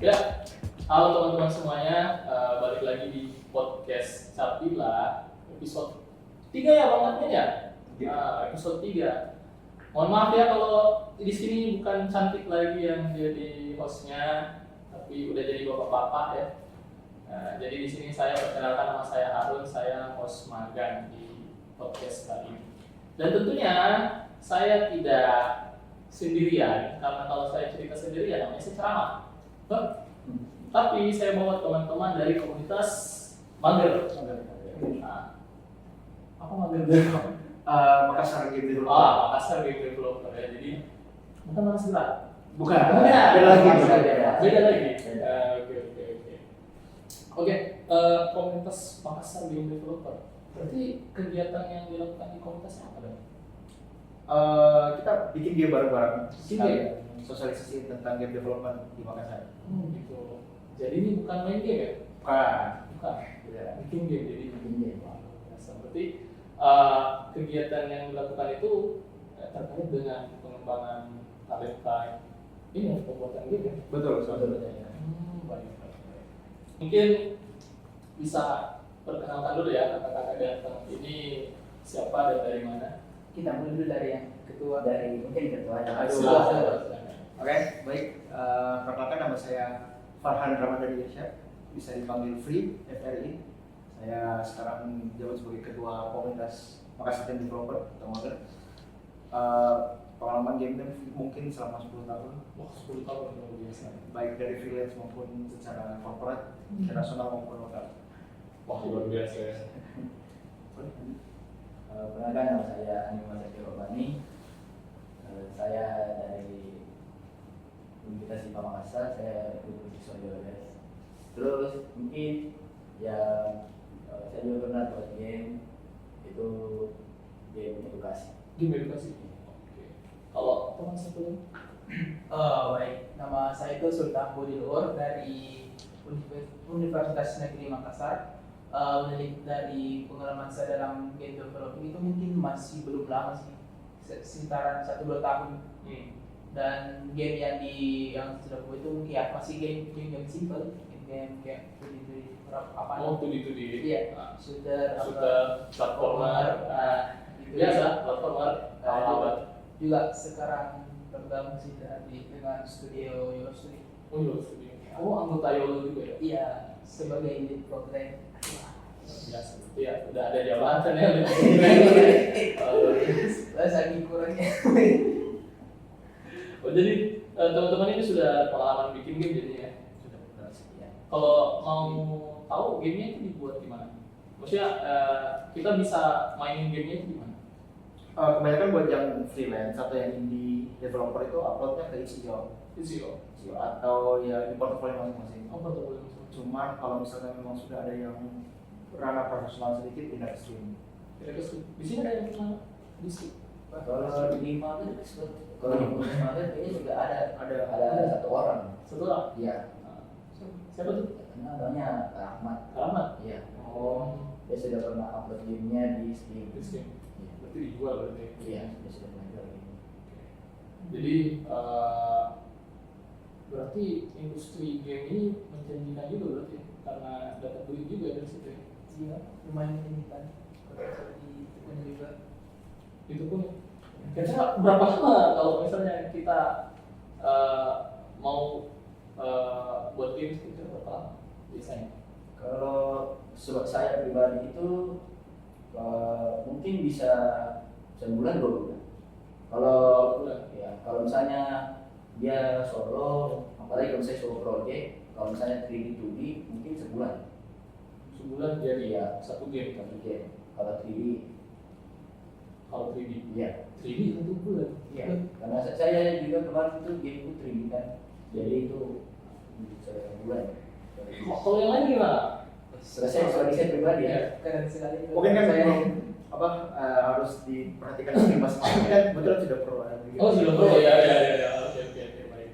Ya, halo teman-teman semuanya, balik lagi di podcast Capila episode 3 ya Bang Matnya ya? Episode 3. Mohon maaf ya kalau di sini bukan Cantik lagi yang jadi hostnya, tapi udah jadi bapak-bapak ya. Jadi di sini saya perkenalkan, nama saya Harun, saya host magang di podcast kali ini. Dan tentunya saya tidak sendirian, karena kalau saya cerita sendirian namanya saya ceramah. Tapi saya bawa teman-teman dari komunitas mager. Nah, apa mager? Makassar Game Developer. Makassar Game Developer ya. Jadi bukan Mas Gerak. Bukan. Beda lagi. Oke, komunitas Makassar Game Developer. Berarti kegiatan yang dilakukan di komunitasnya apa dong? Kita bikin game bareng-bareng. Game? Sosialisasi tentang game development di Makassar. Gitu. Jadi ini bukan main game ya? Bukan. Ya. Bikin game, jadi bikin game. Berarti kegiatan yang dilakukan itu terkait dengan pengembangan talenta ini pembuatan game ya? Betul. Baik. Mungkin bisa perkenalkan dulu ya kakak-kakak ganteng ini siapa dan dari mana? Kita mulai dulu dari yang ketua, dari mungkin ketua. Oke, baik. Perkenalkan, nama saya Farhan Ramadhani Irsyad, bisa dipanggil Free FRI. Saya sekarang jabat sebagai ketua komunitas Makassar Game Developer atau Mager. Pengalaman game dev mungkin selama 10 tahun. Wah, 10 tahun luar biasa. Baik dari freelance maupun secara corporate, internasional maupun lokal. Wah, luar biasa ya. Perkenalkan, nama saya Anima Sakirobani. Saya dari Universitas IPA Makassar, saya ikut di Sojoles. Terus mungkin ya saya juga pernah buat game, itu game edukasi. Game edukasi. Oke. Kalau teman satu lagi? Baik, nama saya itu Sultan Budi Luhur dari Universitas Negeri Makassar. Dari pengalaman saya dalam game development itu mungkin masih belum lama sih, sekitaran 1-2 tahun. Dan game yang sudah buat itu mungkin ya masih game simple, game kayak 2D apa? Oh, 2D. Iya, shooter, platformer. gitu. Biasa, platformer. Juga sekarang bergabung sih dengan studio Yolo Studio. Oh, Yolo Studio. Oh, anggota Yolo juga ya? Iya, sebagai lead program. Biasa, ya udah ada jabatan ya. Lagi kurangnya. Oh, jadi teman-teman ini sudah pengalaman bikin game jadi ya? Sudah benar sekian. Kalau mau tahu gamenya itu dibuat di mana? Maksudnya kita bisa mainin gamenya itu di mana? Kebanyakan buat yang freelance atau yang indie developer itu uploadnya ke Itch.io atau ya di portofolio masing-masing. Oh, portofolio. Cuman kalau misalnya memang sudah ada yang ranah profesional sedikit, tidak stream. Di sini ada yang pernah di sini? Kalau di Mager, kalau di Mager kayaknya juga ada satu orang. Satu orang? Iya. Siapa tuh? Namanya Rahmat. Rahmat. Iya. Oh, Dia sudah pernah upload gamenya di Steam. di sini. Iya. Berarti dijual berarti. Iya, dia sudah pernah jual game. Jadi berarti industri game ini menjanjikan juga berarti karena dapat duit juga dari situ ya. Iya, lumayan menjanjikan. Di punya juga. Itu pun kira-kira berapa lama kalau misalnya kita mau buat game itu berapa lama biasanya? Kalau saya pribadi itu mungkin bisa sebulan 2 bulan. Kalau kalau misalnya dia solo, apalagi kalau saya solo project, kalau misalnya 3D 2D mungkin Sebulan jadi Iya. satu game kan? satu game. Kalau 3D, Kalau 3D? iya. 3D 1 bulan? Iya. Karena saya juga kemarin itu game itu 3D kan, jadi itu bisa sebulan. Kalau yang lain gimana? Selesai sebagai saya pribadi ya. Keren sekali. Mungkin kan saya harus diperhatikan sendiri masing-masing kan betul sudah pro. Oh, sudah pro ya. Oke, baik.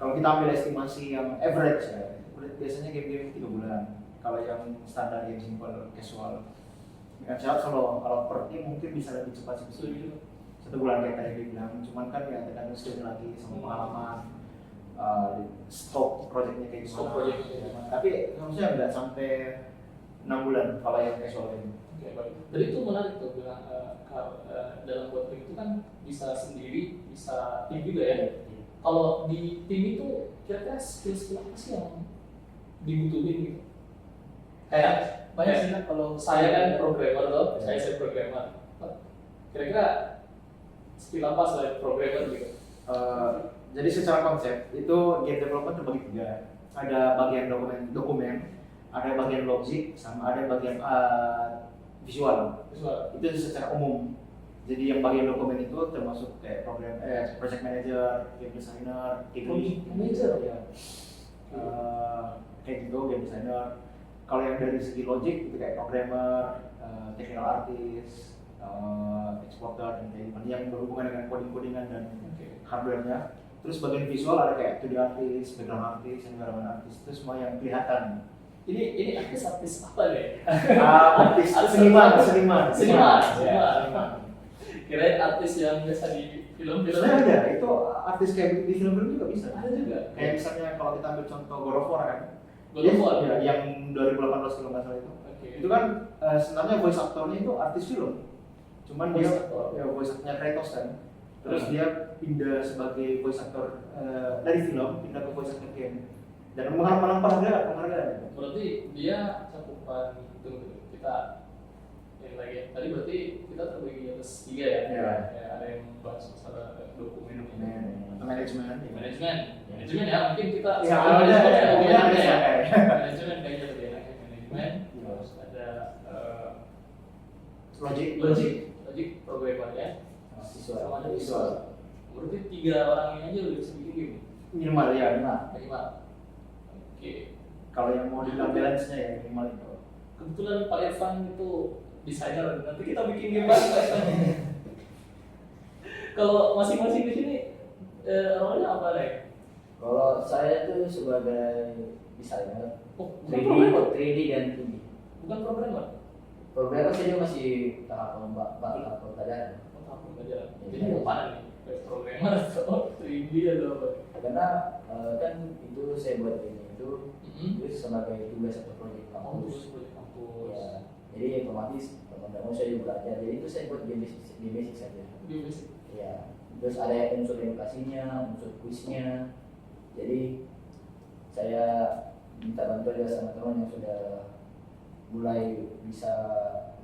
Kalau kita ambil estimasi yang average ya, biasanya game-game 3 bulan. Kalau yang standar game simple casual, dengan syarat kalau per tim mungkin bisa lebih cepat sih. 1 bulan kayak tadi bilang, cuman kan ya tergantung skill lagi sama pengalaman. stop projectnya kayak Stop gimana. projectnya kayak gimana. Tapi harusnya nggak sampai 6 bulan kalau yang casual ini. Oke, baik. Jadi itu menarik tuh bilang dalam buat tim itu kan bisa sendiri, bisa tim juga ya. Kalau di tim itu kira-kira skill-skill apa sih yang dibutuhin gitu? Kayak Banyak sih kan kalau saya kan programmer loh, saya programmer. Kira-kira skill apa selain programmer gitu? Jadi secara konsep itu game development terbagi 3. Ada bagian dokumen, ada bagian logik, sama ada bagian visual. Visual. Itu secara umum. Jadi yang bagian dokumen itu termasuk kayak project manager, game designer, game Project manager? ya. Kayak gitu game designer. Kalau yang dari segi logik itu kayak programmer, technical artist, exporter dan kayak gimana yang berhubungan dengan coding-codingan dan hardware-nya. Terus bagian visual ada kayak 2D artist, background artist, environment artist, itu semua yang kelihatan. Ini artis apa nih? Artis seniman. Kirain artis yang biasa di film-film. Sebenarnya ada, itu artis kayak di film-film juga bisa. Ada juga. Kayak misalnya kalau kita ambil contoh God of War kan. God of War? Ya, yang 2018 kalau nggak salah itu. Oke. Itu kan sebenarnya voice actornya itu artis film. Cuman Voice dia actor. ya voice actornya Kratos kan. Terus dia pindah sebagai voice actor dari film pindah ke voice actor game. Dan menang penghargaan. Berarti dia cakupan kita ini lagi. Tadi berarti kita terbagi atas 3 ya. Iya. Ya, ada yang bahas masalah dokumen Manajemen. manajemen ya mungkin kita Ya, soal ada manajemen ya, lebih enak ya. ada. Manajemen kayaknya lebih enak ya. Manajemen terus ada logik programmer ya sama ada visual. Berarti 3 orang ini aja udah bisa bikin game. Minimal ya. Minimal. Oke. Kalau yang mau dibilang balance-nya ya minimal itu. Kebetulan Pak Irfan itu desainer, nanti kita bikin game bareng Pak Irfan. Kalau masing-masing di sini role-nya apa nih? Kalau saya tuh sebagai desainer Oh, bukan programmer. 3D dan 2D. Bukan programmer. Programmer saya masih tahap pembelajaran. Oh, tahap pembelajaran. Jadi yang mana nih? Programmer atau 3D atau apa? Karena kan itu saya buat ini itu Mm-hmm. sebagai tugas atau proyek Oh, kampus. terus kampus. Ya, jadi otomatis teman-teman saya juga belajar. Jadi itu saya buat game basic saja. Game basic. Ya, terus ada unsur edukasinya, unsur kuisnya. Jadi saya minta bantuan juga sama teman yang sudah mulai bisa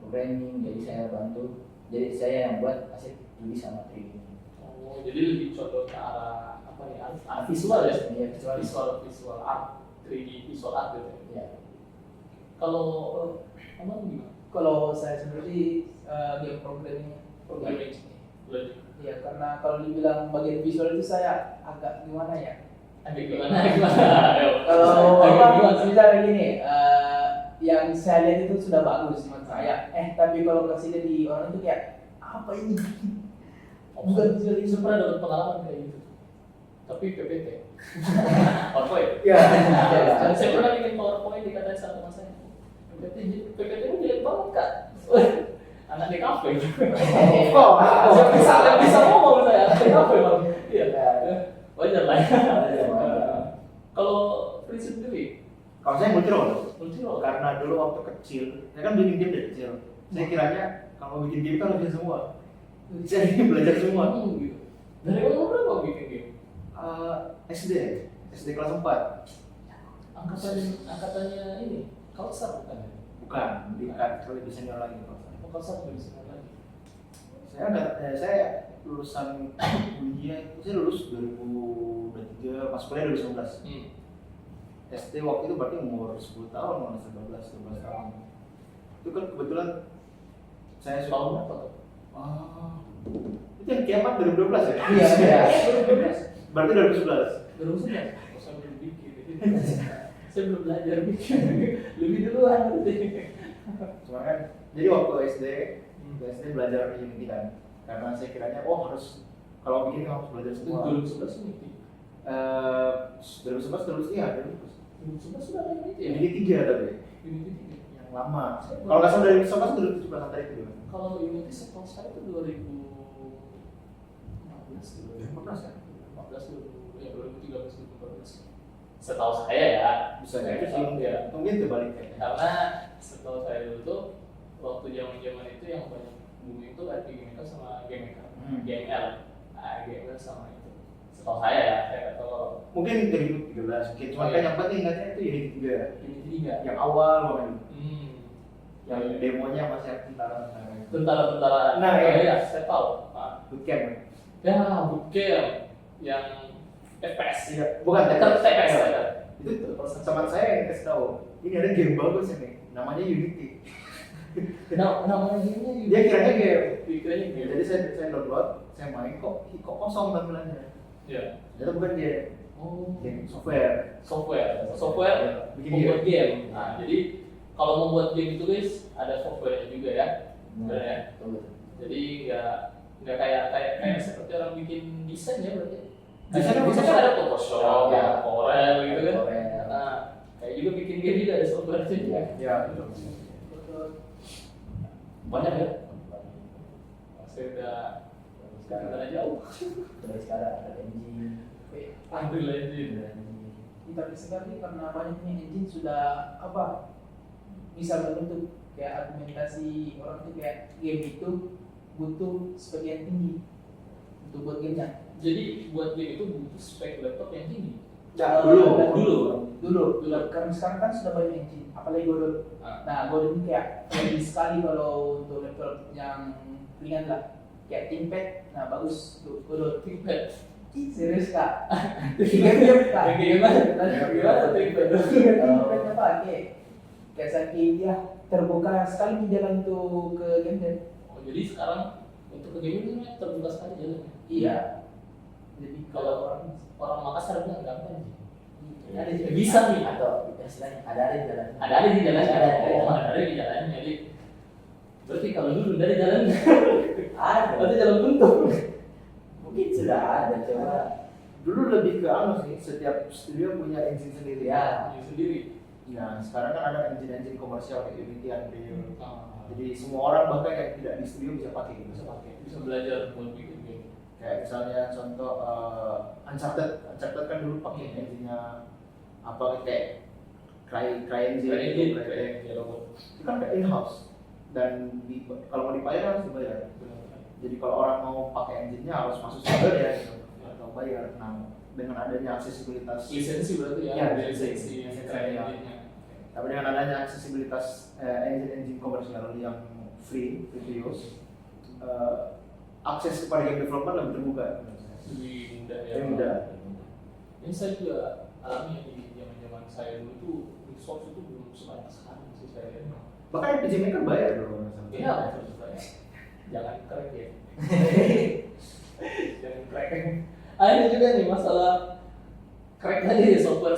programming, jadi saya bantu. Jadi saya yang buat aset 2D sama 3D. Oh, jadi lebih condong ke arah apa nih? Arah visual ya? Iya, Visual art, 3D visual art gitu. Ya. Kalau Abang gimana? Kalau saya sendiri game programming. Programming. Logik. Ya karena kalau dibilang bagian visual itu saya agak gimana ya? Agak gimana? Ayo. Kalau Agak apa gimana? misalnya gini, yang saya lihat itu sudah bagus menurut saya. Tapi kalau kasih lihat di orang itu kayak apa ini? Bukan visual itu. Saya pernah dapat pengalaman kayak gitu. Tapi PPT. PowerPoint. Ya. Dan saya pernah bikin PowerPoint dikatain sama teman saya. PPT itu jelek banget kak. Anak di kafe. Bisa ngomong saya anak di kafe bang. Iya. Wajar lah ya. Kalau prinsip sendiri, Kalau saya multi role. multi-role. Karena dulu waktu kecil, saya kan bikin game dari kecil. Saya kiranya kalau bikin game kan bisa semua. Saya ingin belajar semua. Gitu. Dari umur berapa bikin game? SD kelas 4. Angkatannya ini, Kalsar bukan? Bukan, tingkat lebih senior lagi kalau saya. Kalsar lebih senior lagi. Saya lulusan kuliah, saya lulus 2023, pas kuliah 2019. SD waktu itu berarti umur 10 tahun, masih 12 tahun. Itu kan kebetulan saya sudah Tahun berapa tuh? itu yang kiamat 2012 ya? Iya. 2012. Berarti 2011. 2011. Oh, saya belum bikin. Saya belum belajar bikin. Lebih duluan berarti. Cuma kan, jadi waktu SD belajar Unity kan, karena saya kiranya harus kalau bikin harus belajar semua. 2011 ini. 2011 terus iya, 2011 sudah ada ini ya? Unity 3 tapi Unity 3. yang lama. Kalau nggak salah dari 2011 2017 antara itu juga. Kalau Unity setahu saya itu 2015 2014 kan? 2014 ya 2013 2014. Setahu saya ya, Bisa jadi sih mungkin terbalik kayaknya. karena setahu saya dulu tuh waktu zaman itu yang banyak booming itu kayak game maker sama game maker, GML, GML sama itu. Setahu saya ya, saya nggak tahu. Mungkin 2013, oke. Cuma kan yang penting ingatnya itu Unity 3. Unity 3. Yang awal banget. Yang Iya. demonya masih tentara. Tentara-tentara. Nah, ya, saya tahu. Bootcamp. Ya, bootcamp yang FPS. Iya, bukan TPS. Itu teman saya yang kasih tahu. Ini ada game bagus ini, namanya Unity. Namanya ini. Dia kiranya game. Pikirnya game. Jadi saya download, saya main kok kosong tampilannya. Ya. Ternyata bukan game. Oh. Game software. Software Bikin membuat game. game. Nah, jadi kalau membuat game itu guys ada softwarenya juga ya. Benar ya. Jadi nggak kayak seperti orang bikin desain ya berarti. Desainnya Desain kan ada Photoshop, Ya. Corel gitu kan. Corel. Nah, kayak juga bikin game juga ada softwarenya juga. Ya. Banyak ya. Saya udah jauh. Dari sekarang ada engine. Alhamdulillah ini. Tapi sekarang karena banyaknya engine sudah apa bisa membentuk kayak argumentasi orang itu kayak game itu butuh spek yang tinggi untuk buat gamenya. Jadi buat game itu butuh spek laptop yang tinggi. Ya, Dulu. Karena sekarang kan sudah banyak engine, apalagi Godot. Nah, Godot ini kayak lebih sekali kalau untuk laptop yang ringan lah, kayak ThinkPad. Nah, bagus untuk Godot. ThinkPad. Serius kak? Game kak? Gimana ThinkPad? ThinkPad apa? Kayak saking dia terbuka sekali di jalan tuh ke game dev. Oh, jadi sekarang untuk ke game itu terbuka sekali jalannya. Iya. Jadi Kalau orang Makassar bilang gampang sih. Ada juga. Bisa nih. Atau istilahnya ada di jalan. Ada di jalannya. Ada. Oh, ada di jalannya. Jadi berarti kalau dulu dari jalan Ada. berarti jalan buntu. Mungkin sudah ada coba. Dulu lebih ke anu sih, setiap studio punya engine sendiri. Ya. Sendiri. Nah, sekarang kan ada engine-engine komersial kayak Unity, Unreal. Ah, Jadi semua orang bahkan yang tidak di studio bisa pakai gitu. bisa pakai, bisa belajar buat bikin game. Kayak misalnya contoh Uncharted kan dulu pakai engine-nya apa kayak CryEngine gitu, itu kan kayak in-house dan kalau mau dibayar harus dibayar. Jadi kalau orang mau pakai engine-nya harus masuk server ya gitu, atau bayar. Nah, dengan adanya aksesibilitas Lisensi berarti ya, Ya, lisensi lisensi. engine-nya. tapi dengan adanya aksesibilitas engine komersial yang free to use, akses kepada game development lebih terbuka. Lebih mudah ya. Lebih mudah. Ini saya juga alami ya di zaman saya dulu tuh resource itu belum sebanyak sekarang sih saya lihat. Bahkan RPG Maker bayar dulu. Iya, betul saya. Jangan crack ya. Jangan crack. Ini juga nih masalah crack tadi software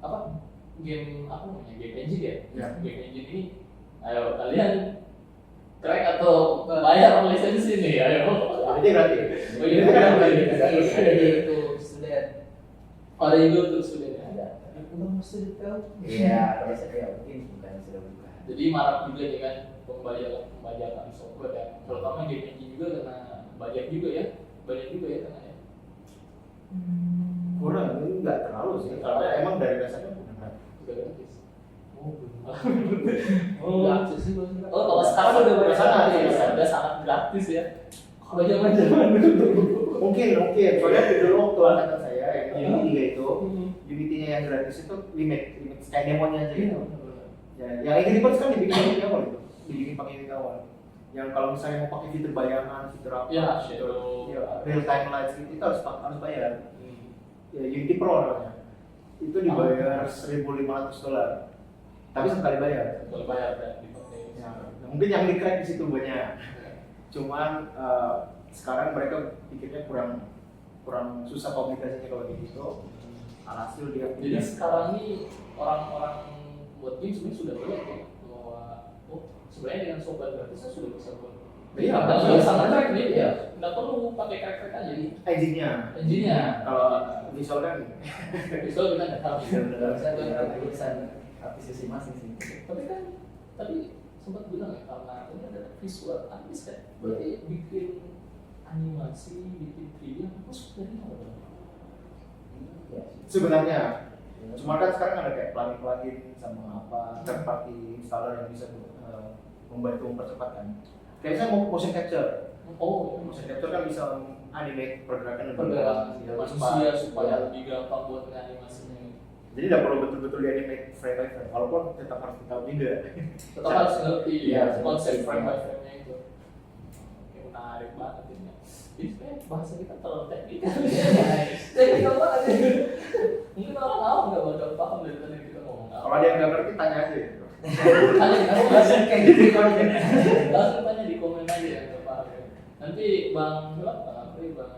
apa game apa namanya game engine ya? Ya. Game engine ini, ayo kalian crack atau bayar lisensi nih, ayo. Jadi berarti. Oh iya, berarti. Ada itu student. Oh, ada juga untuk student ya. Ada. Udah mesti tahu. Iya, kalau saya mungkin bukan sudah buka. Jadi marak juga nih kan pembajakan software ya, terutama game engine juga karena banyak juga ya karena ya. Kurang, ini nggak terlalu sih. Karena emang dari dasarnya bukan kan. Juga gratis. Oh, Oh, akses sih maksudnya. Oh, kalau sekarang udah Udah sangat gratis, gratis. udah sangat gratis ya. Kalau zaman dulu. Mungkin. Soalnya dulu waktu angkatan saya yang Unity 3 itu, Hmm. Unity-nya yang gratis itu limit kayak demonya aja Iya, gitu. Ya, yang Angry Birds kan dibikin pakai awal itu, dibikin pakai Unity awal. Yang kalau misalnya mau pakai fitur bayangan, fitur apa, Ya, fitur shadow. ya, real time lights itu harus bayar. Hmm. Ya, Unity Pro namanya. Itu dibayar $1.500. Tapi sekali bayar. Kalau bayar kan dipakai. Ya, mungkin yang di crack di situ banyak. Cuman sekarang mereka pikirnya kurang susah komunikasinya kalau gitu. Alhasil dia Jadi sekarang ini orang-orang buat game sebenarnya sudah banyak ya bahwa sebenarnya dengan software gratis sudah bisa buat. Iya, Kalau sangat crack nih, Iya. nggak perlu pakai crack aja. engine-nya. Engine-nya. Kalau visual kan Visual kita nggak tahu. Saya urusan akuisisi masing sih. Tapi sempat bilang ya karena ini ada visual artist kan, berarti bikin animasi bikin 3D aku suka dari apa? Iya. Sebenarnya cuma kan sekarang ada kayak plugin sama apa third party installer yang bisa membantu mempercepat kan. Kayak saya mau motion capture. Oh, Motion capture kan bisa animate pergerakan lebih pergerakan lebih manusia cepat. supaya Ya. lebih gampang buat animasinya. Jadi tidak perlu betul-betul di animate frame by frame, walaupun tetap harus tahu juga. Tetap harus ngerti Iya, konsep ngerti. frame by frame-nya itu. Oke, menarik banget ini. Ini kayak bahasa kita terlalu teknikal. Teknikal banget ya. Mungkin orang awam nggak bakal paham dari tadi kita ngomong apa. Kalau ada yang nggak ngerti tanya aja. Gitu. Tanya di komen aja. Kayak gitu kalau Langsung tanya di komen aja yang nggak paham ya. Nanti Bang Bang Apri, Bang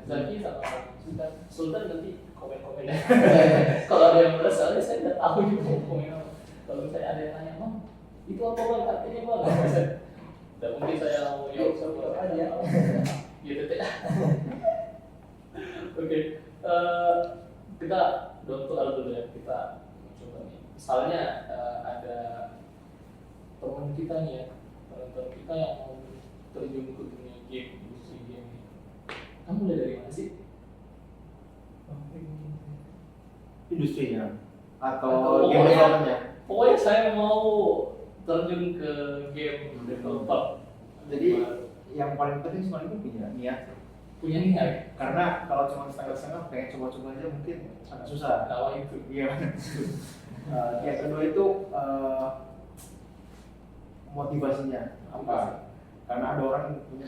Zaki sama Bang Sultan nanti komen-komen ya. Kalau ada yang beres, soalnya saya nggak tahu juga mau komen apa. Kalau misalnya ada yang nanya, Bang, itu apa Bang artinya Bang? Dan mungkin saya mau jawab sama aja. Gitu teh. Oke, kita don't to dulu ya. Kita coba nih. Misalnya ada teman kita nih ya, teman kita yang mau terjun ke dunia game, industri game. Kamu mulai dari mana sih? industrinya atau Atau game pokoknya- development-nya. Pokoknya saya mau terjun ke game developer. Jadi yang paling penting sebenarnya itu punya niat. Punya niat. Karena kalau cuma setengah-setengah pengen coba-coba aja mungkin agak susah. Kawan itu. Iya. Yang kedua itu motivasinya apa? Karena ada orang yang punya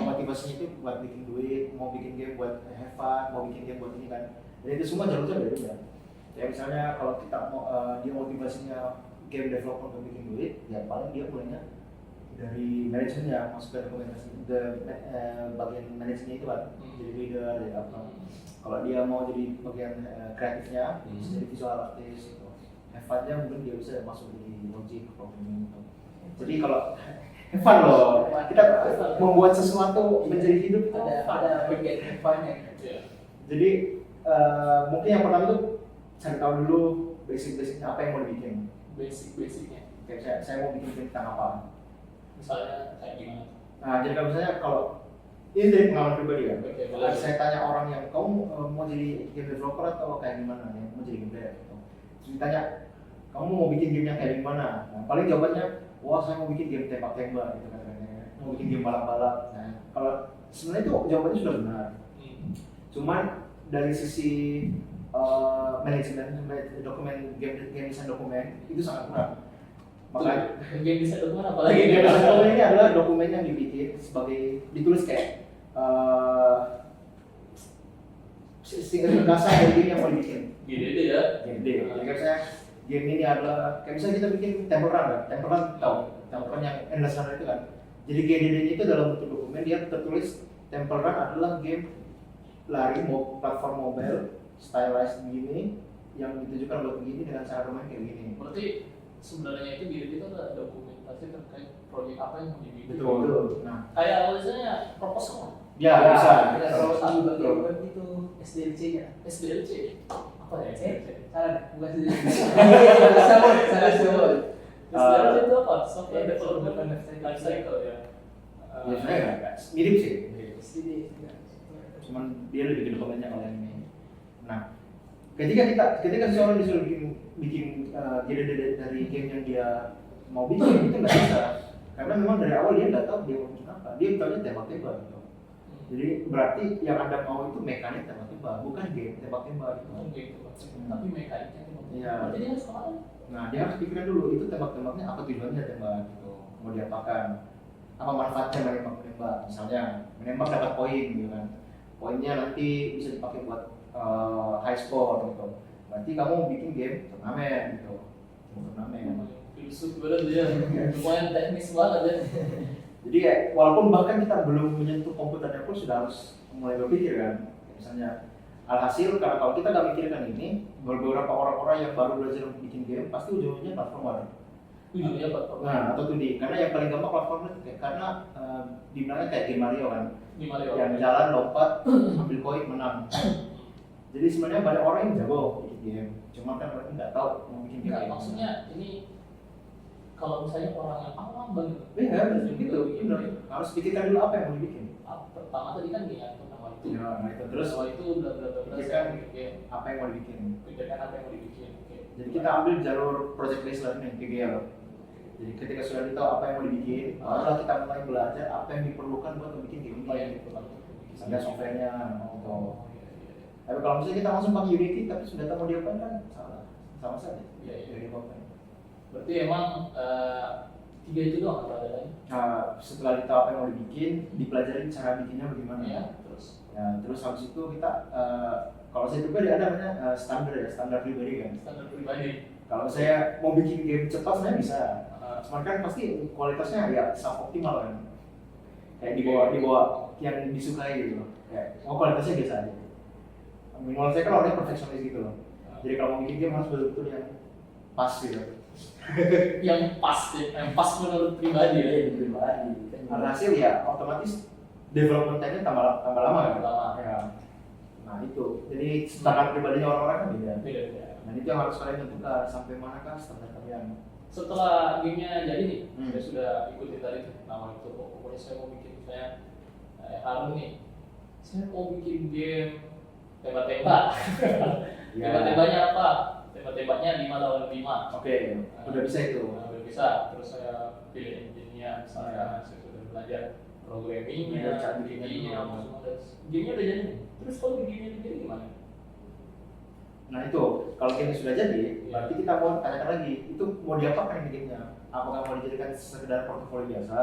motivasinya itu buat bikin duit, mau bikin game buat have fun, mau bikin game buat ini kan. Jadi itu semua jalurnya beda. Ya misalnya kalau kita mau dia motivasinya game developer untuk bikin duit, ya paling dia mulainya dari manajemennya, masuk ke dokumentasi, bagian manajemennya itu kan, jadi leader, jadi apa. Kalau dia mau jadi bagian kreatifnya, bisa jadi visual artist, gitu. Have fun-nya mungkin dia bisa masuk di logic, programming gitu. Jadi kalau have fun loh, kita membuat sesuatu menjadi hidup itu Ada bagian fun-nya. Iya. Jadi mungkin yang pertama itu cari tahu dulu basic-basicnya apa yang mau dibikin. Basic-basicnya. Kayak saya mau bikin game tentang apa. Misalnya kayak gimana? Nah, jadi kalau misalnya kalau ini dari pengalaman pribadi kan. Oke, Kalau boleh. saya tanya orang yang kamu mau jadi game developer atau kayak gimana ya, mau jadi game dev gitu. Terus ditanya, kamu mau bikin game yang kayak gimana? Nah, paling jawabannya, wah saya mau bikin game tembak-tembak gitu kan, mau bikin game balap-balap. Nah, kalau sebenarnya itu jawabannya sudah benar. Cuman dari sisi manajemen dokumen game desain dokumen itu sangat kurang. Makanya game bisa dokumen apalagi game nih? desain dokumen ini adalah dokumen yang dibikin sebagai ditulis kayak singkat kasar dari game yang mau dibikin. Gede ya. Gede. Jadi kayak misalnya game ini adalah kayak misalnya kita bikin Temple Run kan, Temple Run tahu, Temple Run yang endless runner itu kan. Jadi GDD itu dalam bentuk dokumen dia tertulis Temple Run adalah game lari platform mobile stylized begini yang ditujukan buat begini dengan cara bermain kayak gini. Berarti sebenarnya itu GDD itu adalah dokumentasi terkait proyek apa yang mau dibikin. Betul. Nah, Kayak misalnya proposal. ya bisa. Kalau di bagian web itu SDLC-nya. SDLC. Apa ya SDLC? Salah, bukan SDLC. Salah sebut. SDLC itu apa? Software Ya, Development Development Life Cycle ya. Ya sebenarnya nggak mirip sih. SDD. Cuman dia lebih ke dokumennya kalau yang ini. Nah, ketika seseorang disuruh bikin GDD dari game yang dia mau bikin itu nggak bisa, karena memang dari awal dia nggak tahu dia mau bikin apa, dia tahunya tembak-tembak gitu. Jadi berarti yang anda mau itu mekanik tembak-tembak, bukan game tembak-tembak gitu. Oke, itu tapi mekaniknya itu. Iya. Berarti dia harus paham. Nah dia harus pikirkan dulu itu tembak-tembaknya apa tujuannya tembak gitu, mau diapakan, apa manfaatnya menembak, misalnya menembak dapat poin gitu kan, poinnya nanti bisa dipakai buat high score gitu. Berarti kamu bikin game turnamen gitu, turnamen. Filsuf bener dia. Lumayan teknis banget ya. Jadi ya, walaupun bahkan kita belum menyentuh komputernya pun sudah harus mulai berpikir kan. Misalnya, alhasil karena kalau kita nggak mikirkan ini, beberapa orang-orang yang baru belajar bikin game pasti ujung-ujungnya platformer. Ujungnya platform. Nah, atau 2D. Karena yang paling gampang platformer itu karena dibilangnya kayak game Mario kan, Di Mario. yang jalan lompat, ambil koin menang. Jadi sebenarnya banyak orang yang jago bikin game, cuma kan mereka nggak tahu mau bikin game. Enggak, maksudnya ini kalau misalnya orang yang awam banget. Iya, gitu, benar. Harus pikirkan dulu apa yang mau dibikin. pertama tadi kan dia tuh nama itu. Ya, nah itu terus Nama itu bla bla bla bla. pikirkan saya bikin. apa yang mau dibikin. Pikirkan apa yang mau dibikin. Oke. Jadi kita ambil jalur project based learning PGL. Jadi ketika sudah tahu apa yang mau dibikin, barulah kita mulai belajar apa yang diperlukan buat bikin game Apa yang ini. diperlukan? Ada softwarenya, gitu. Oh, iya, iya. Tapi kalau misalnya kita langsung pakai Unity tapi sudah tahu mau diapain kan salah, sama saja. Iya, iya. Jadi apa-apain. Berarti emang 3 itu doang atau ada lagi? Nah, setelah kita apa yang mau dibikin, dipelajari cara bikinnya bagaimana. Iya, terus. Ya, terus habis itu kita kalau saya pribadi ada namanya standar ya, standar pribadi kan. Standar pribadi. Kalau saya mau bikin game cepat saya bisa. Ah, Cuman kan pasti kualitasnya ya suboptimal kan. Kayak di bawah yang disukai gitu loh. Kayak kualitasnya biasa aja. Minimal saya kan orangnya perfeksionis gitu loh. Jadi kalau mau bikin game harus betul-betul yang pas gitu. yang pas menurut pribadi ya. Iya, pribadi. Hasil ya otomatis development time-nya tambah lama kan. Lama. Ya. Nah itu. Jadi standar pribadinya orang-orang kan beda. Beda-beda. Dan itu yang harus kalian tentukan sampai manakah standar kalian. Setelah gamenya jadi nih, Hmm. saya sudah ikuti tadi tuh nama itu. Pokoknya saya mau bikin misalnya Harun nih, saya mau bikin game tembak-tembak. Ya. Tembak-tembaknya apa? Tembak-tembaknya 5 lawan 5. Oke, udah bisa itu. Nah, udah bisa. Terus saya pilih engine-nya, misalnya saya sudah belajar programmingnya, Belajar cara bikinnya bikinnya, dulu. semua. Gamenya udah jadi. Terus kalau bikinnya jadi gimana? Nah itu, kalau game sudah jadi, Iya. berarti kita mau tanyakan lagi, itu mau diapakan ini gamenya? Apakah mau dijadikan sekedar portofolio biasa,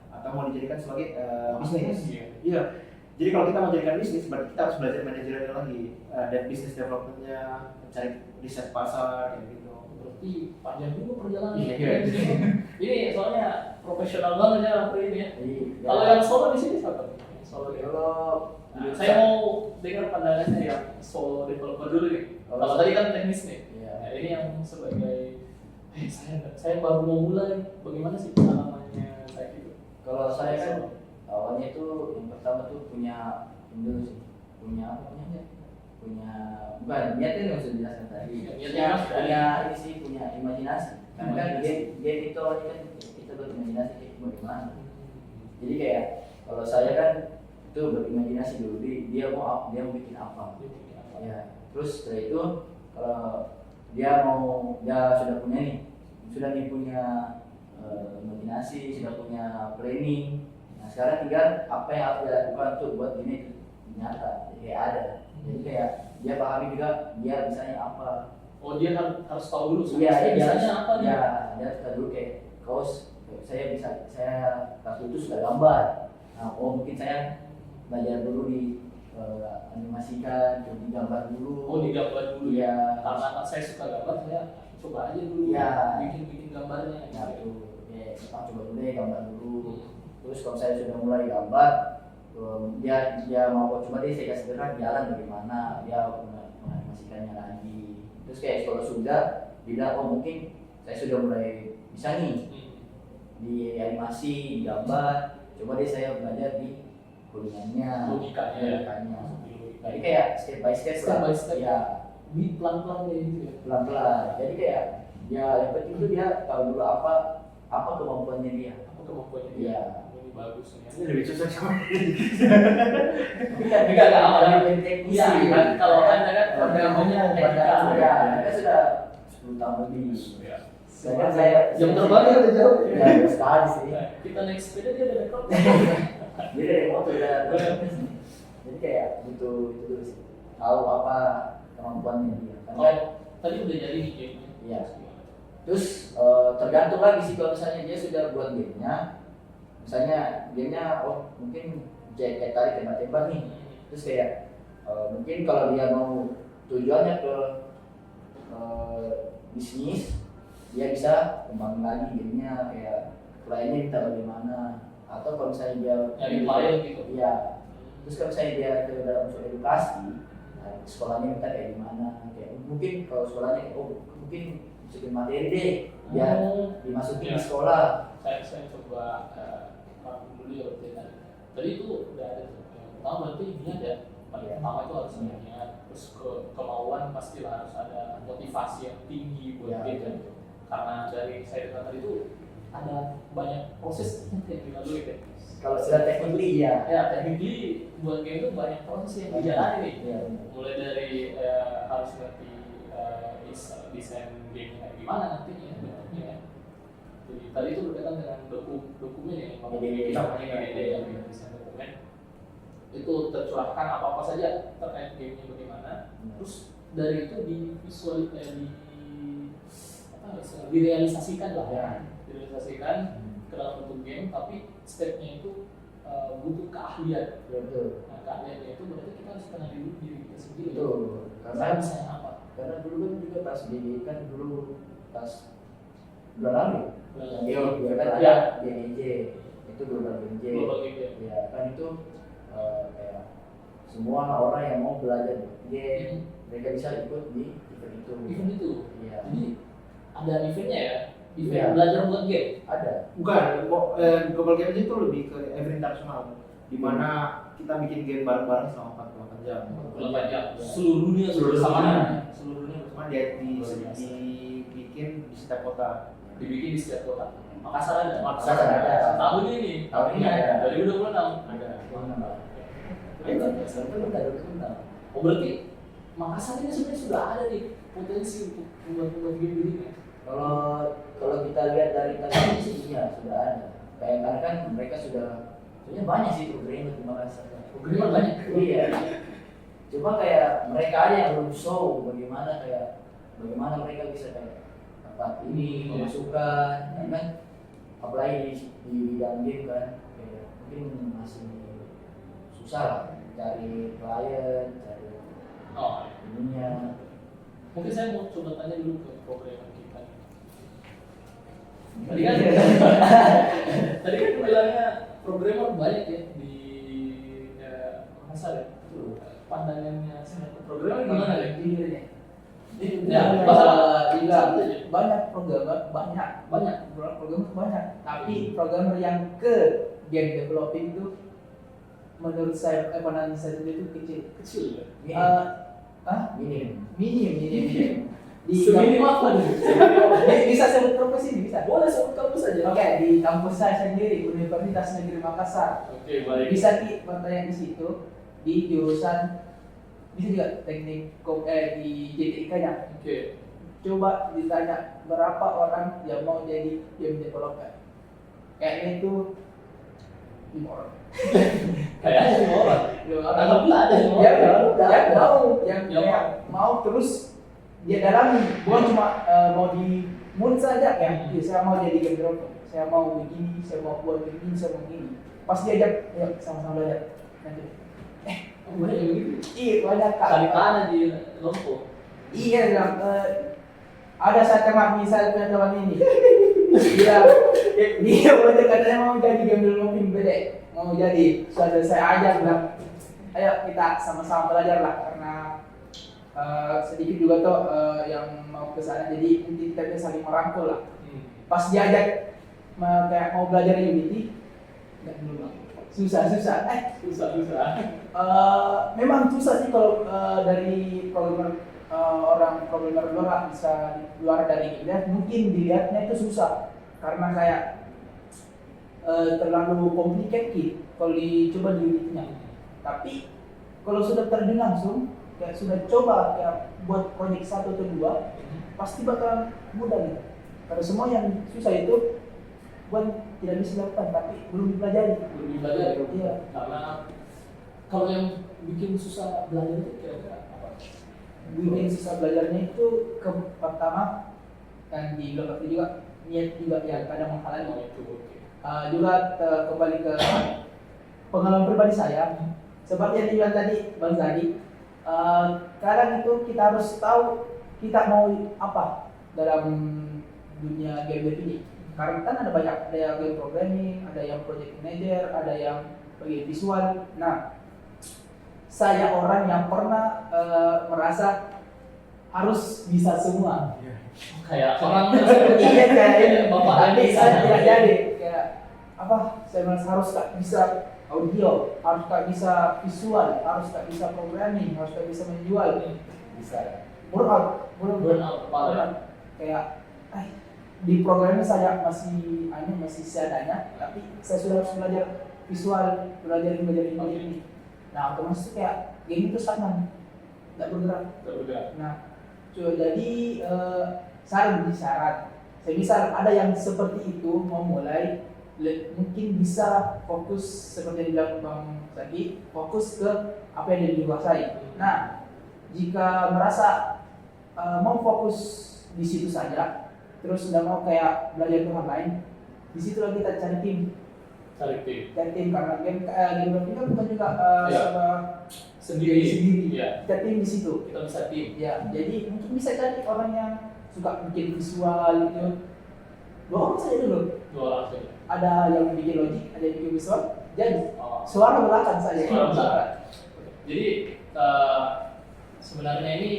atau mau dijadikan sebagai bisnis? Iya. Iya. Jadi kalau kita mau jadikan bisnis, berarti kita harus belajar manajerialnya lagi, dan bisnis developmentnya, mencari riset pasar, kayak gitu. Berarti panjang juga perjalanan. Iya. Ini soalnya profesional banget ya Pak ini ya. Iya. Kalau yang solo di sini siapa? Solo ya. Nah, saya mau dengar pandangannya yang solo developer dulu nih. Kalau tadi kan teknis nih. Iya. Nah, ini yang sebagai saya baru mau mulai. Bagaimana sih pengalamannya saya gitu? Kalau saya kan awalnya itu yang pertama tuh punya dulu sih, punya apa namanya? Punya bukan niatnya yang sudah dijelaskan tadi. Niatnya Punya ini sih punya imajinasi. Karena kan Imajinasi. game itu awalnya kan kita berimajinasi kayak bagaimana. Jadi kayak kalau saya kan itu berimajinasi dulu dia mau bikin apa. Ya, terus setelah itu kalau dia sudah punya imajinasi, sudah punya planning. Nah sekarang tinggal apa yang harus dia lakukan untuk buat ini nyata, jadi kayak ada. Jadi kayak dia pahami juga dia bisanya apa. Oh dia harus tahu dulu. Iya, bisanya apa nih? Ya, dia harus tahu dulu kayak saya waktu itu sudah gambar. Nah, mungkin saya belajar dulu di animasikan, jadi gambar dulu. Oh digambar dulu. Iya. Karena saya suka gambar, saya coba aja dulu. Iya. Bikin gambarnya. Nah, itu ya, kita coba dulu deh gambar dulu. Hmm. Terus kalau saya sudah mulai gambar, dia mau coba deh saya kasih gerak jalan bagaimana, dia menganimasikannya lagi. Terus kayak kalau sudah bilang oh mungkin saya sudah mulai bisa nih di animasi, di gambar. Coba deh saya belajar di codingannya, Logikanya. Jadi kayak step by step Step by step. Ya, Di pelan-pelan kayak gitu ya. pelan-pelan. Jadi kayak ya yang penting itu dia tahu dulu apa kemampuannya dia. Apa kemampuannya dia? Iya. Ini bagus nih. Ini lebih susah sama Enggak apa. Lebih teknis Iya, sih. kan kalau Anda kan namanya teknikal. ya, kita sudah 10 tahun lebih. Ya. Sedangkan saya Jam terbangnya udah jauh. Ya, jauh sekali sih. Kita naik sepeda dia ada rekor. Dia dari motor dan jadi kayak butuh itu dulu sih. Tahu apa kemampuannya dia. Kan Oh, tadi udah jadi nih game-nya. Iya. Terus tergantung lagi sih kalau misalnya dia sudah buat gamenya. Misalnya gamenya mungkin kayak tadi tembak-tembak nih. Terus kayak mungkin kalau dia mau tujuannya ke bisnis, dia bisa kembangin lagi gamenya kayak kliennya minta bagaimana, atau kalau misalnya dia Nyari klien gitu. Iya. Terus kalau misalnya dia ke dalam unsur edukasi, nah, sekolahnya minta kayak gimana, kayak mungkin kalau sekolahnya mungkin masukin materi deh biar dimasukin Iya. di sekolah. Saya coba rangkum dulu ya berarti tadi. Tadi itu udah ada tuh. Yang pertama berarti niat ya. Paling Iya. pertama itu harus niat. Terus kemauan pasti harus ada motivasi yang tinggi buat Iya, dia kan. betul. Karena dari saya dengar tadi itu ada banyak proses yang dilalui kan. Kalau sudah technically iya. Ya technically buat game itu banyak proses yang dijalani nih. Iya. Mulai dari harus ngerti desain game kayak gimana nantinya bentuknya. Jadi tadi itu berkaitan dengan dokumen ya, Ide-ide. ide yang desain dokumen itu tercurahkan apa saja terkait gamenya bagaimana. Terus dari itu direalisasikan lah ya, direalisasikan ke dalam bentuk game, tapi stepnya itu butuh keahlian. Betul. Nah, keahliannya itu berarti kita harus kenal dulu diri kita sendiri. Betul. Saya bisa apa? Karena dulu kan juga pas kan dulu pas bulan lalu. Dia kan ada Ya. GNJ, itu global GNJ. Global game. Ya kan itu kayak semua orang yang mau belajar game, mereka bisa ikut di event itu. Event itu. Iya. Jadi ada eventnya ya. Event Iya. belajar buat game. Ada. Bukan, Global Games itu lebih ke event internasional, di mana kita bikin game bareng-bareng selama 48 jam. 48 jam. Ya. Seluruh dunia Seluruh bersama. dunia. Seluruh dunia Cuma bersama. dia Luar biasa. dibikin di setiap kota. Dibikin di setiap kota. Makassar ada. Makassar ada. Tahun ini. Tahun ini ada. 2026 ada. Mana Mbak? Itu bentar. Oh berarti Makassar ini sebenarnya sudah ada nih potensi untuk membuat game begini. Kalau kita lihat dari tadi sih iya sudah ada. Kayak karena kan mereka sudah sebenarnya banyak sih programmer di Makassar. Programmer banyak. Iya. Cuma kayak mereka ada yang belum show bagaimana mereka bisa kayak dapat ini Iya. pemasukan, ya kan? Apalagi di bidang game kan, kayak mungkin masih susah lah cari klien, cari Oh, ininya. mungkin saya mau coba tanya dulu ke programmer kita. Tadi Iya. kan, tadi kan bilangnya programmer banyak ya di Makassar ya. Pandangannya saya ke programmer gimana ya? Ya, banyak programmer banyak tapi programmer yang ke game developing itu menurut saya pandangan saya sendiri itu Kecil ya. Minim. minim di Seminim apa nih? bisa sebut profesi bisa. Boleh sebut kampus saja. Oke, di kampus saya sendiri Universitas Negeri Makassar Oke, baik. bisa bertanya di situ di jurusan bisa juga di JTIK-nya. Oke. Coba ditanya berapa orang yang mau jadi game developer. Kayaknya itu 5 orang. Kayaknya semua orang. Alhamdulillah ada semua Yang orang. yang mau terus dia dalami, bukan cuma mau di mood saja ya. Saya mau jadi game developer, saya mau begini, saya mau buat begini, saya mau begini. Pas diajak, ayo sama-sama belajar. Nanti Banyak yang begitu. iya banyak kak. Cari tanah di Lombok. Iya bilang ada saya teman punya teman ini. Dia boleh katanya mau jadi game developing beda, mau jadi. Sudah saya ajak bilang, ayo kita sama-sama belajar lah karena sedikit juga tuh yang mau ke sana. Jadi nanti kita bisa saling merangkul lah. Pas diajak kayak mau belajar Unity, nggak dulu bang. Susah. Susah. Memang susah sih kalau dari programmer orang programmer luar bisa luar dari kita mungkin dilihatnya itu susah karena kayak terlalu complicated kalau dicoba di Unity-nya. Tapi kalau sudah terjun langsung kayak sudah coba kayak buat proyek 1 atau 2 pasti bakal mudah gitu. Karena semua yang susah itu bukan tidak bisa dilakukan tapi belum dipelajari. Iya. Karena kalau yang bikin susah belajar itu kira-kira apa? Bikin susah belajarnya itu pertama kan di blog itu juga niat juga yang kadang menghalangi. Itu oke. Juga kembali ke pengalaman pribadi saya seperti yang dibilang tadi Bang Zadi, kadang itu kita harus tahu kita mau apa dalam dunia game dev ini. Karena kan ada banyak, ada yang game programming, ada yang project manager, ada yang bagian visual. Nah, saya orang yang pernah merasa harus bisa semua. Kayak orang Iya kayak bapak tapi Andi saya tidak jadi kayak apa? Saya merasa harus tak bisa audio, harus tak bisa visual, harus tak bisa programming, harus tak bisa menjual. Bisa. Burnout burnout kepala. kayak di programnya saya masih seadanya, tapi saya sudah harus belajar visual, belajar ini. Nah otomatis itu kayak game itu stagnan, tidak bergerak. Nah jadi syarat. Saya misal ada yang seperti itu mau mulai, mungkin bisa fokus seperti yang bilang Bang Zaki, fokus ke apa yang dia dikuasai. Nah jika merasa mau fokus di situ saja, terus nggak mau kayak belajar ke hal lain, di situ lagi kita cari tim karena game itu kan bukan juga sama sendiri. Ya. Kita tim di situ. Kita bisa tim. Ya, jadi mungkin bisa cari orang yang suka bikin visual gitu. 2 orang saja dulu. 2 orang saja. Ada yang bikin logik, ada yang bikin visual. Jadi Oh. suara belakang saja. Suara belakang. Jadi sebenarnya ini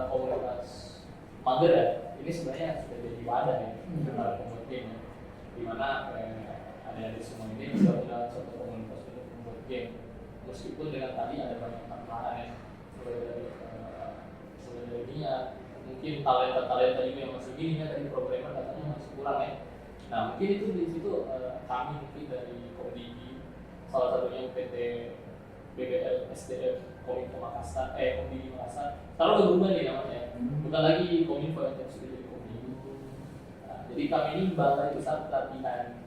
komunitas mager ya. Ini sebenarnya sudah jadi wadah ya, para pembuat game ya. Di mana ada di semua ini bisa punya satu komunitas untuk membuat game. Meskipun dengan tadi ada banyak tantangan ya, mulai dari niat, mungkin talenta juga yang masih gini ya, dari programmer katanya masih kurang ya. Nah mungkin itu di situ kami mungkin dari Komdigi, salah satunya PT BBL SDF Kominfo Makassar, Komdigi Makassar. Sekarang udah berubah nih namanya, bukan lagi Kominfo yang sudah jadi Komdigi. Nah, jadi kami ini balai besar pelatihan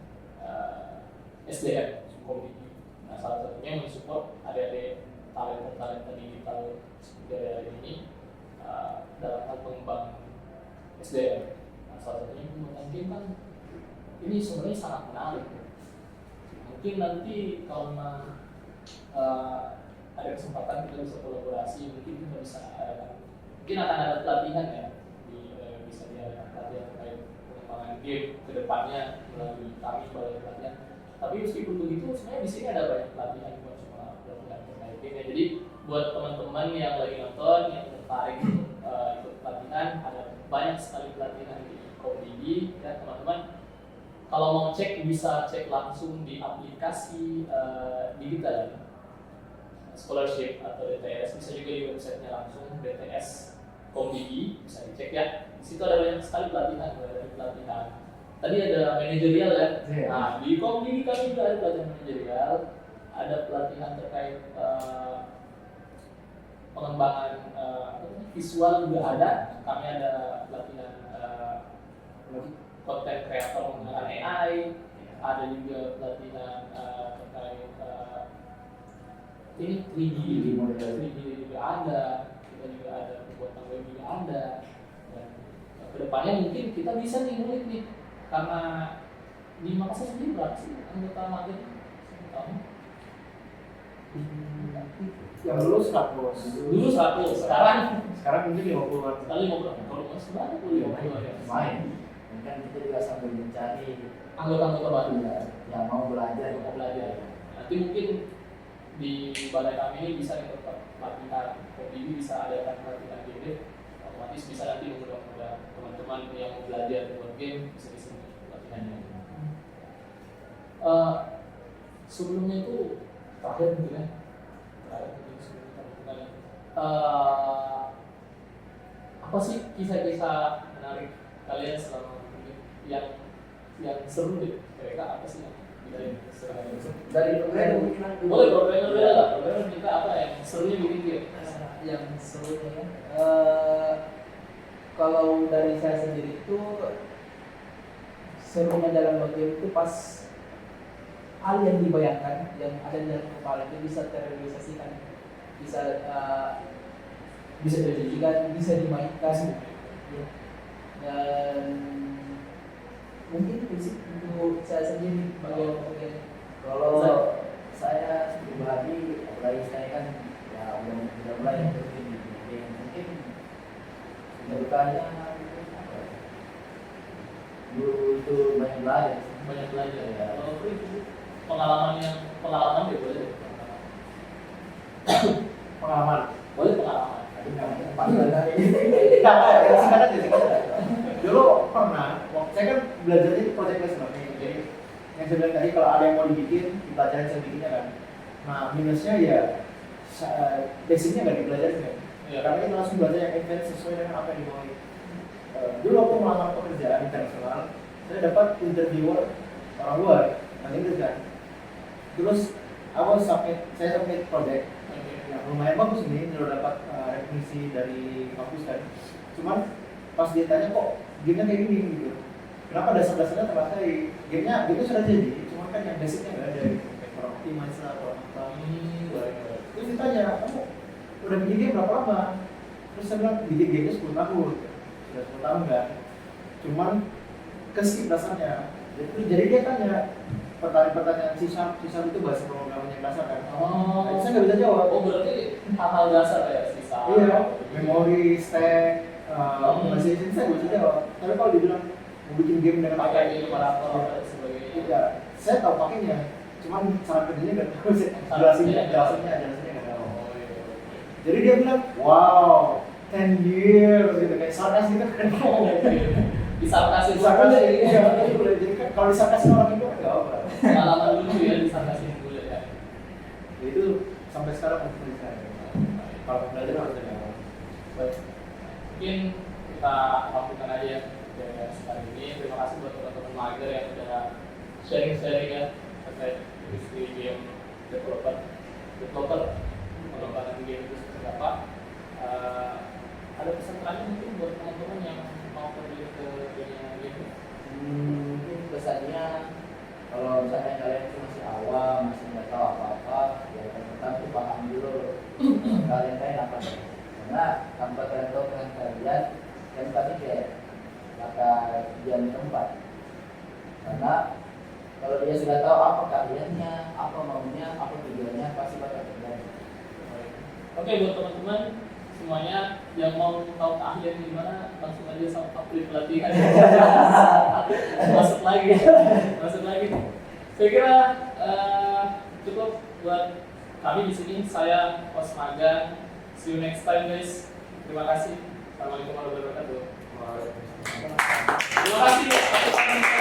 SDF Komdigi. Nah, salah satunya mensupport adik-adik talenta digital seperti adik ini dalam hal pengembangan SDM. Nah, salah satunya pembuatan game kan ini sebenarnya sangat menarik. Mungkin nanti kalau ada kesempatan kita bisa kolaborasi, mungkin kita bisa mungkin akan ada pelatihan ya, bisa diadakan pelatihan terkait pengembangan game kedepannya melalui kami balai pelatihan. Tapi meskipun begitu, sebenarnya di sini ada banyak pelatihan buat cuma pelatihan terkait game ya. Jadi buat teman-teman yang lagi nonton, yang tertarik ikut pelatihan, ada banyak sekali pelatihan di Komdigi ya teman-teman. Kalau mau cek bisa cek langsung di aplikasi digital scholarship atau DTS, bisa juga di websitenya langsung DTS Komdigi, bisa dicek ya. Di situ ada banyak sekali pelatihan, mulai dari pelatihan tadi ada manajerial ya. Nah di Komdigi kami juga ada pelatihan manajerial, ada pelatihan terkait pengembangan visual juga ada. Kami ada pelatihan content creator menggunakan AI, ada juga pelatihan terkait ini 3D juga ada, kita juga ada pembuatan web juga ada. Dan kedepannya mungkin kita bisa nih ngulik nih, karena di Makassar sendiri berapa sih anggota mager? Yang lulus 100. Dulu 100, sekarang mungkin 50-an. sekali 50. Kalau masih banyak boleh 50 ya. Main. Kan kita juga sambil mencari Anggota-anggota baru yang mau belajar. mau belajar. Nanti mungkin di balai kami ini bisa nih pelatihan Komdigi, bisa adakan pelatihan game, otomatis bisa nanti mengundang teman-teman yang mau belajar buat game bisa di sini pelatihannya. Sebelumnya itu terakhir mungkin ya, sebelum kita mulai. Apa sih kisah-kisah menarik kalian selama yang seru deh, kira-kira apa sih yang Dari program boleh programmer beda lah, programmer kita apa yang serunya bikin game? Yang serunya ya. Kalau dari saya sendiri itu serunya dalam game itu pas hal yang dibayangkan, yang ada di dalam kepala itu bisa terrealisasikan, bisa dijadikan, bisa dimainkan, ya. Dan mungkin itu sih untuk saya sendiri bagian kalau saya pribadi, apalagi saya kan ya udah mulai mungkin dukanya dulu itu banyak belajar ya. Kalau itu pengalaman ya boleh. Pengalaman. Boleh pengalaman. Dulu pernah, saya kan belajar di project placement nih. Jadi yang saya bilang tadi kalau ada yang mau dibikin, dipelajarin saya bikinnya kan. Nah minusnya ya basicnya nggak dipelajarin kan. Ya. Karena kita langsung belajar yang advance sesuai dengan apa yang dimauin dulu waktu melamar pekerjaan internasional, saya dapat interviewer orang luar, yang Inggris kan. Terus saya submit project yang lumayan bagus ini, udah dapat rekomendasi dari kampus kan. Cuman pas dia tanya kok gamenya kayak gini gitu, kenapa dasar-dasarnya ternyata gamenya gitu sudah jadi, cuman kan yang basicnya nggak ada gitu, kayak optimize atau apa. Terus ditanya, kamu udah bikin game berapa lama? Terus saya bilang bikin gamenya 10 tahun, sudah 10 tahun kan. Cuman keskip dasarnya. Jadi dia tanya pertanyaan-pertanyaan C# itu bahasa pemrograman yang dasar kan. Oh, Saya nggak bisa jawab. Oh berarti hal-hal dasar ya sisa. Iya, memori, stack, optimization saya nggak bisa jawab. Tapi kalau dibilang mau bikin game dengan pakai generator dan sebagainya. tidak, saya tahu pakainya. Cuman cara kerjanya nggak tahu. Jelasinnya nggak tahu. Oh, iya. Jadi dia bilang, wow, 10 years gitu kayak sarkas gitu kan. Disarkasin Disarkasin, iya, itu boleh. Jadi kan kalau disarkasin orang itu kan nggak apa. pengalaman dulu ya disarkasin dulu ya. Ya, itu sampai sekarang masih saya. Kalau belajar harus ada. Baik. Mungkin kita lakukan aja ya sekarang ini. Terima kasih buat teman-teman mager yang sudah sharing-sharing ya terkait industri game developer pengembangan game itu seperti apa. Ada pesan terakhir mungkin buat teman-teman yang mau pergi ke dunia game. Mungkin pesannya kalau misalnya kalian itu masih awam, masih nggak tahu apa-apa, ya yang pertama itu paham dulu kalian apa. Karena tanpa kalian tahu dengan kalian, yang pasti kayak bakal diam di tempat. Karena kalau dia sudah tahu apa keahliannya, apa maunya, apa tujuannya, pasti bakal terjadi. Oke, buat teman-teman semuanya yang mau tahu keahlian gimana langsung aja sama Pak pelatihan. masuk lagi. Saya kira cukup buat kami di sini. Saya host magang. See you next time guys. Terima kasih. Assalamualaikum warahmatullahi wabarakatuh. Terima kasih.